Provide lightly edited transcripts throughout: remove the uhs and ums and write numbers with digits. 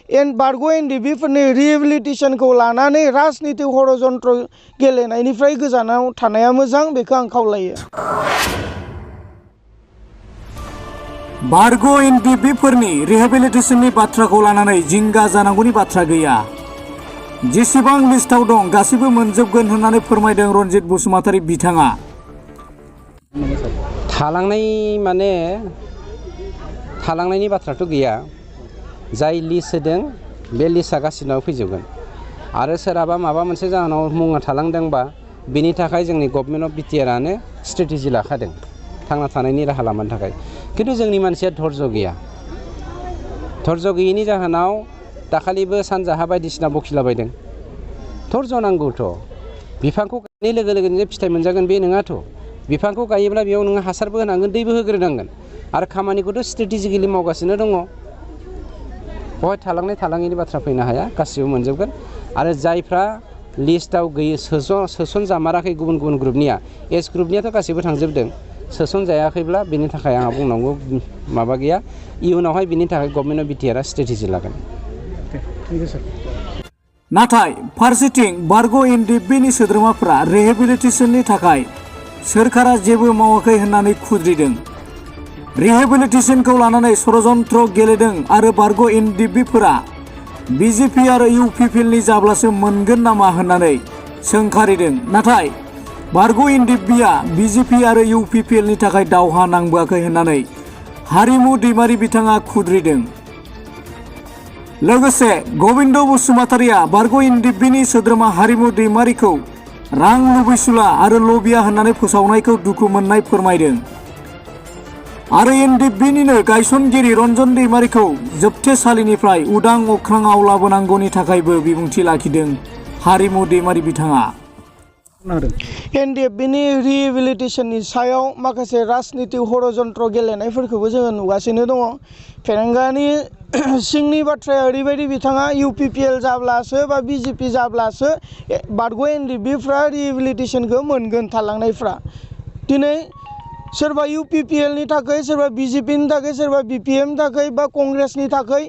बारग' एनडिएफबिफोरनि रिहेबिलिटेसनखौ लानानै राजनिति षड़यन्त्र गेलेनायनिफ्राय गोजानाव थानाया मोजां, बेखौ आं खावलायो। बारग' एनडिएफबिफोरनि रिहेबिलिटेसननि बाथ्राखौ लानानै जिंगा जानांगौनि बाथ्रा गैया। जेसेबां लिस्टआव दं गासैबो मोनजोबगोन होननानै फोरमायदों रनजित बसुमतारी बिथाङा। थालांनायनि बाथ्राथ' गैया। जाय लिस्ट होदों बे लिस्टआ गासिनाव फैजोबगोन आरो सोरहाबा माबा मोनसे जाहोनाव मुङा थालांदोंबा बिनि थाखाय जोंनि गभर्नमेन्ट अफ बिटिआरआनो स्ट्रेटेजि लाखादों थांना थानायनि राहा लामानि थाखाय। खिन्थु जोंनि मानसिया धर्ज गैया। धर्ज गैयैनि जाहोनाव दाखालिबो सानजाहा बायदिसिना बखिलाबायदों। धर्ज नांगौथ'। बिफांखौ गायनाय लोगो लोगोनो फिथाइ मोनजागोन बे नङाथ'। बिफांखौ गायोब्ला बेयाव नोङो हासारबो होनांगोन, दैबो होग्रोनांगोन आरो खामानिखौथ' स्ट्रेटेजिकेलि मावगासिनो दङ। बेवहाय थालाङैनि बाथ्रा फैनो हाया, गासिबो मोनजोबगोन। आरो जायफ्रा लिस्टआव गैयै सोसनजामाराखै गुबुन गुबुन ग्रुपनिया, एस ग्रुपनियाथ' गासिबो थांजोबदों। सोसनजायाखैब्ला बेनि थाखाय आंहा बुंनांगौ माबा गैया। इयुनावहाय बिनि थाखाय गभर्नमेन्ट अफ बिटिआरआ स्ट्रेटेजि लागोन। नाथाय फारसेथिं बारग' एनडिएफबिनि सोद्रोमाफोरा रिहेबिलिटेसननि थाखाय सोरखारा जेबो मावाखै होननानै खुद्रिदों। रिहेबिलिटेसनखौ लानानै षड़यन्त्र गेलेदों आरो बारग' एनडिएफबिफोरा बिजेपि आरो इउपिपिएलनि जाब्लासो मोनगोन नामा होननानै सोंखारिदों। नाथाय बारग' एनडिएफबिआ बिजेपि आरो इउपिपिएलनि थाखाय दावहा नांबोआखै होननानै हारिमु दैमारि बिथाङा खुद्रिदों। लोगोसे गबिन्द बसुमतारीया बारग' एनडिएफबिनि सोद्रोमा हारिमु दैमारिखौ रां लुबैसुला आरो लबिया होननानै फोसावनायखौ दुखु मोननाय फोरमायदों आरो एनडिएफबिनिनो गायसनगिरि रन्जन दैमारिखौ जोबथेसालिनिफ्राय उदां अख्राङाव लाबोनांगौनि थाखायबो बिबुंथि लाखिदों हारिमु दैमारि बिथाङा। एनडिएफबिनि रिहेबिलिटेसननि सायाव माखासे राजनिति षड़यन्त्र गेलेनायफोरखौबो जोङो नुगासिनो दङ। फेरेंगानि सिंनि बाथ्राया ओरैबायदि, बिथाङा इउपिपिएल जाब्लासो बा बिजेपि जाब्लासो बारग' एनडिएफबिफ्रा रिहेबिलिटेसनखौ मोनगोन थालांनायफ्रा। दिनै सोरबा इउपिपिएलनि थाखाय, सोरबा बिजेपिनि थाखाय, सोरबा बिपिएमनि थाखाय बा कंग्रेसनि थाखाय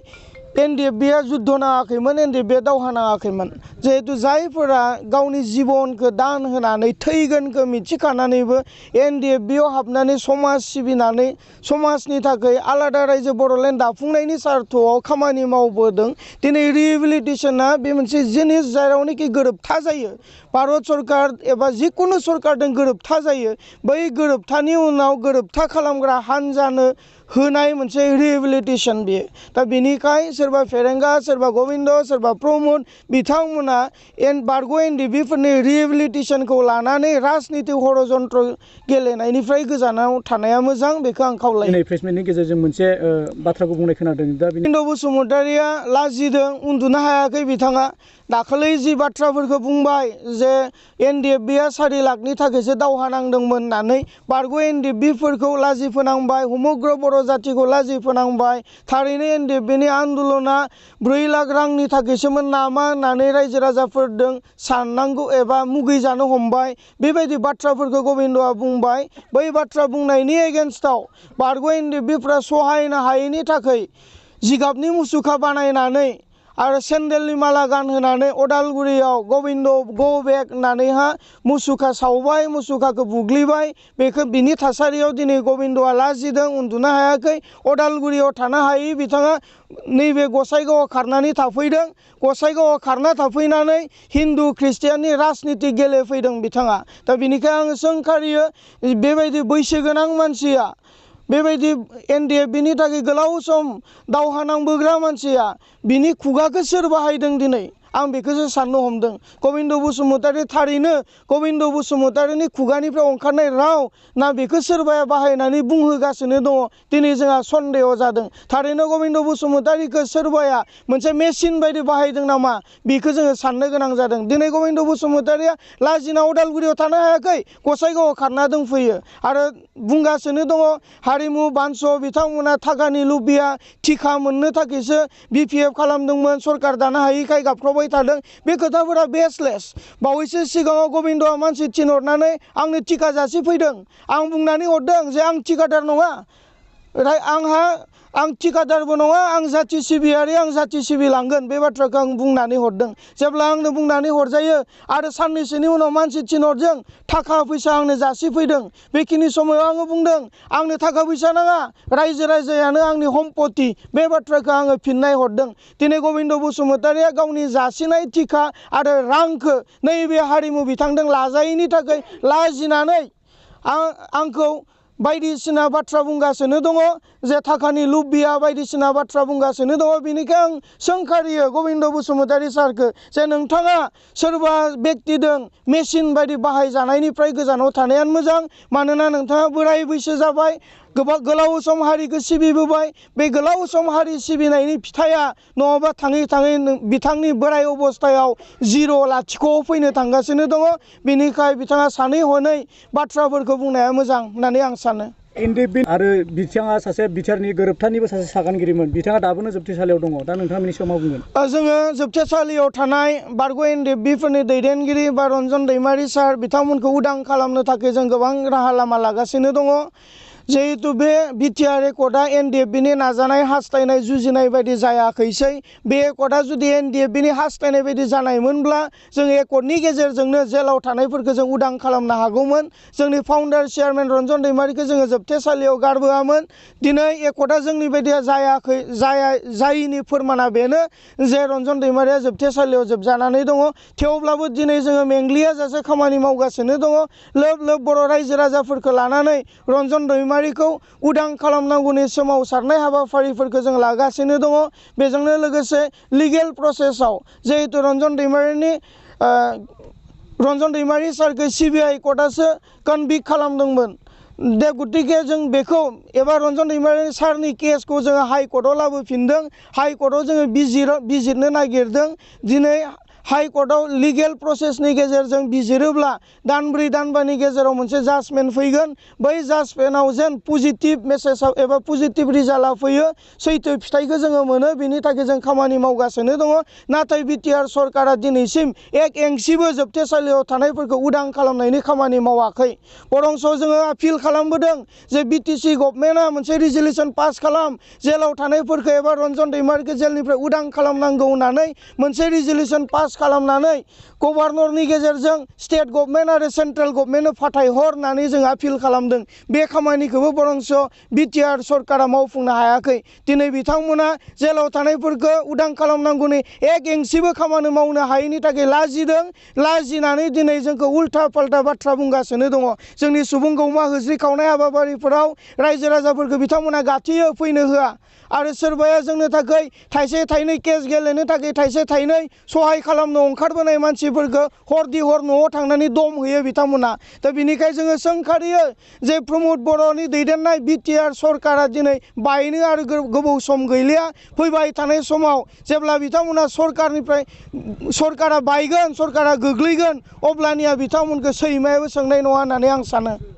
एनडिएफबिआ जुद्ध नाङाखैमोन, एनडिएफबिआ दावहा नाङाखैमोन। जिहेतु जायफोरा गावनि जिबनखौ दान होनानै थैगोनखौ मिथिखानानैबो एनडिएफबिआव हाबनानै समाज सिबिनानै समाजनि थाखाय आलादा रायजो बड'लेण्ड दाफुंनायनि सार्थआव खामानि मावबोदों। दिनै रिहेबिलिटेसना बे मोनसे जिनिस जेरावनोखि गोरोबथा जायो, भारत सरकार एबा जिखुनु सरकारजों गोरोबथा जायो, बै गोरोबथानि उनाव गोरोबथा खालामग्रा हान्जानो होनाय मोनसे रिहेबिलिटेसन बेयो। दा बेनिखाय सोरबा फेरेंगा, सोरबा गबिन्द, सोरबा प्रमद बिथांमोना बारग' एनडिएफबिफोरनि रिहेबिलिटेसनखौ लानानै राजनिति षड़यन्त्र गेलेनायनिफ्राय गोजानाव थानाया मोजां, बेखौ आं खावलायो। दिनै प्रेसमिटनि गेजेरजों मोनसे बाथ्राखौ बुंनाय खोनादों। दा गबिन्द बसुमतारीया लाजिदों, उन्दुनो हायाखै बिथाङा। दाखालै जि बाथ्राफोरखौ बुंबाय जे एनडिएफबिआ 4 लाखनि थाखायसो दावहा नांदोंमोन होननानै बारग' एनडिएफबिफोरखौ लाजि फोनांबाय, समग्र बर' जाथिखौ लाजि फोनांबाय। थारैनो एनडिएफबिनि आन्दलना 4 लाख रांनि थाखायसोमोन नामा होननानै रायजो राजाफोरजों साननांगौ एबा मुगैजानो हमबाय। बेबायदि बाथ्राफोरखौ गबिन्दआ बुंबाय। बै बाथ्रा बुंनायनि एगेन्स्टआव बारग' एनडिएफबिफ्रा सहायनो हायैनि थाखाय जिगाबनि मुसुखा बानायनानै आरो सेन्देलनि माला गानहोनानै अदालगुरियाव गबिन्द गो बेक होननानैहा मुसुखा सावबाय, मुसुखाखौ बुग्लिबाय। बिनि थासारियाव दिनै गबिन्दआ लाजिदों, उन्दुनो हायाखै। अदालगुरियाव थानो हायै बिथाङा नैबे गसाइगावआव खारनानै थाफैदों। गसाइगावआव खारना थाफैनानै हिन्दु ख्रिस्टियाननि राजनिति गेलेफैदों बिथाङा। दा बेनिखायनो आङो सोंखारियो, बेबायदि बैसोगोनां मानसिया, बेबायदि एनडिएफबिनि थाखाय गोलाव सम दावहा नांबोग्रा मानसिया, बिनि खुगाखौ सोर बाहायदों दिनै? आं बेखौसो साननो हमदों। गबिन्द बसुमतारी थारैनो गबिन्द बसुमतारीनि खुगानिफ्राय ओंखारनाय राव ना बेखौ सोरबाया बाहायनानै बुंहोगासिनो दङ? दिनै जोंहा सन्देह जादों। थारैनो गबिन्द बसुमतारीखौ सोरबाया मोनसे मेसिन बायदि बाहायदों नामा? बेखौ जोङो साननो गोनां जादों। दिनै गबिन्द बसुमतारीया लाजिना अदालगुरियाव थानो हायाखै, गसाइगावआव खारना दंफैयो आरो बुंगासिनो दङ हारिमु बानस बिथांमोना थाखानि लुबिया थिखा मोननो थाखायसो बिपिएफ खालामदोंमोन, सरकार दानो हायैखाय गाबख्रावबाय थादों। बे खोथाफोरा बेसलेस। बावैसो सिगाङाव गबिन्दआ मानसि थिनहरनानै आंनो टिका जासिफैदों। आं बुंनानै हरदों जे आं थिकादार नङा। आंहा आं थिकादारबो नङा, आं जाथि सिबियारि, आं जाथि सिबिलांगोन बे बाथ्राखौ आं बुंनानै हरदों। जेब्ला आंनो बुंनानै हरजायो आरो साननैसोनि उनाव मानसि थिनहरदों, थाखा फैसा आंनो जासिफैदों, बेखिनि समाव आङो बुंदों आंनो थाखा फैसा नाङा, रायजो राजायानो आंनि सम्पति, बे बाथ्राखौ आङो फिननाय हरदों। दिनै गबिन्द बसुमतारिया गावनि जासिनाय थिखा आरो रांखौ नैबे हारिमु बिथांजों लाजायैनि थाखाय लाजिनानै आंखौ बायदिसिना बाथ्रा बुंगासिनो दङ, जे थाखानि लुबैया बायदिसिना बाथ्रा बुंगासिनो दङ। बेनिखाय आं सोंखारियो गबिन्द बसुमतारि सारखौ जे नोंथाङा सोरबा बेक्तिजों मेसिन बायदि बाहायजानायनिफ्राय गोजानाव थानायानो मोजां। मानोना नोंथाङा बोराय बैसो जाबाय, गोलाव सम हारिखौ सिबिबोबाय, बे गोलाव सम हारि सिबिनायनि फिथाइया नङाबा थाङै थाङै बिथांनि बोराय अबस्थायाव जिर' लाथिख'आव फैनो थांगासिनो दङ। बेनिखाय बिथाङा सानै हनै बाथ्राफोरखौ बुंनाया मोजां होननानै आं सानो। एनडिएफबि आरो बिथाङा सासे बिटिआरनि गोरोबथानिबो सासे सागानगिरिमोन, बिथाङा दाबोनो जोबथेसालियाव दङ। दा नोंथाङा बेनि सायाव मा बुंगोन? जोङो जोबथेसालियाव थानाय बारग' एनडिएफबिफोरनि दैदेनगिरि बा रन्जन दैमारि सार बिथांमोनखौ उदां खालामनो थाखाय जों गोबां राहा लामा लागासिनो दङ। जिहेतु बे बिटिआर एकर्डआ एनडिएफबिनि नाजानाय हास्थायनाय जुजिनाय बायदि जायाखैसै। बे एकर्डआ जुदि एनडिएफबिनि हास्थायनाय बायदि जानायमोनब्ला जों एकर्डनि गेजेरजोंनो जेलाव थानायफोरखौ जों उदां खालामनो हागौमोन। जोंनि फाउन्डार चेयारमेन रन्जन दैमारिखौ जोङो जोबथेसालियाव गारबोआमोन। दिनै एकर्डआ जोंनि बायदि जायैनि फोरमाना बेनो जे रन्जन दैमारिया जोबथेसालियाव जोबजानानै दङ। थेवब्लाबो दिनै जोङो मेंग्लिया जासे खामानि मावगासिनो दङ। लोब लोब बर' रायजो राजाफोरखौ लानानै रन्जन दैमारिखौ उदां खालामनांगौनि सोमावसारनाय हाबाफारिफोरखौ जों लागासिनो दङ। बेजोंनो लोगोसे लिगेल प्रसेसआव जिहेतु रन्जन दैमारि सारखौ सिबिआइ कर्टआसो कनभिक्ट खालामदोंमोन। दे गतिके जों बेखौ एबा रन्जन दैमारि सारनि केसखौ जोङो हाइकर्टआव लाबोफिनदों। हाइकर्टआव जोङो बिजिरनो नागिरदों। दिनै हाइकर्टआव लिगेल प्रसेसनि गेजेरजों बिजिरोब्ला दानब्रै दानबानि गेजेराव मोनसे जाजमेन्ट फैगोन। बै जाजमेन्टआव जेन पजिटिभ मेसेजआव एबा पजिटिभ रिजाल्टआ फैयो, सैथो फिथाइखौ जोङो मोनो, बेनि थाखाय जों खामानि मावगासिनो दङ। नाथाय बिटिआर सरकारा दिनैसिम एक एंसिबो जोबथेसालियाव थानायफोरखौ उदां खालामनायनि खामानि मावाखै। बरंस जोङो आपिल खालामबोदों जे बिटिसि गभर्नमेन्टआ मोनसे रिजलिउसन पास खालाम, जेलाव थानायफोरखौ एबा रन्जन दैमारिखौ जेलनिफ्राय उदां खालामनांगौ होननानै मोनसे रिजलिउसन पास खालामनानै गभर्नरनि गेजेरजों स्टेट गभर्नमेन्ट आरो सेन्ट्रेल गभर्नमेन्टनो फाथायहर होननानै जों आपिल खालामदों। बे खामानिखौबो बरंस बिटिआर सरकारा मावफुंनो हायाखै। दिनै बिथांमोना जेलाव थानायफोरखौ उदां खालामनांगौनि एक एंसिबो खामानि मावनो हायैनि थाखाय लाजिदों। लाजिनानै दिनै जोंखौ उल्था फाल्था बाथ्रा बुंगासिनो दङ। जोंनि सुबुं गौमा होज्रिखावनाय हाबाफारिफोराव रायजो राजाफोरखौ बिथांमोना गाथियो, फैनो होआ। आरो सोरबाया जोंनो थाखाय थाइसे थाइनै केस गेलेनो थाखाय थाइसे थाइनै सहाय खालामनो ओंखारबोनाय मानसिफोरखौ हरदि हर न'आव थांनानै दम होयो बिथांमोना। दा बिनिखाय जोङो सोंखारियो जे प्रमद बर'नि दैदेननाय बिटिआर सरकारा दिनै बायनो आरो गोबाव सम गैलिया। फैबाय थानाय समाव जेब्ला बिथांमोना सरकारा बायगोन, सरकारा गोग्लैगोन, अब्लानिया बिथांमोनखौ सैमायाबो सोंनाय नङा होननानै आं सानो।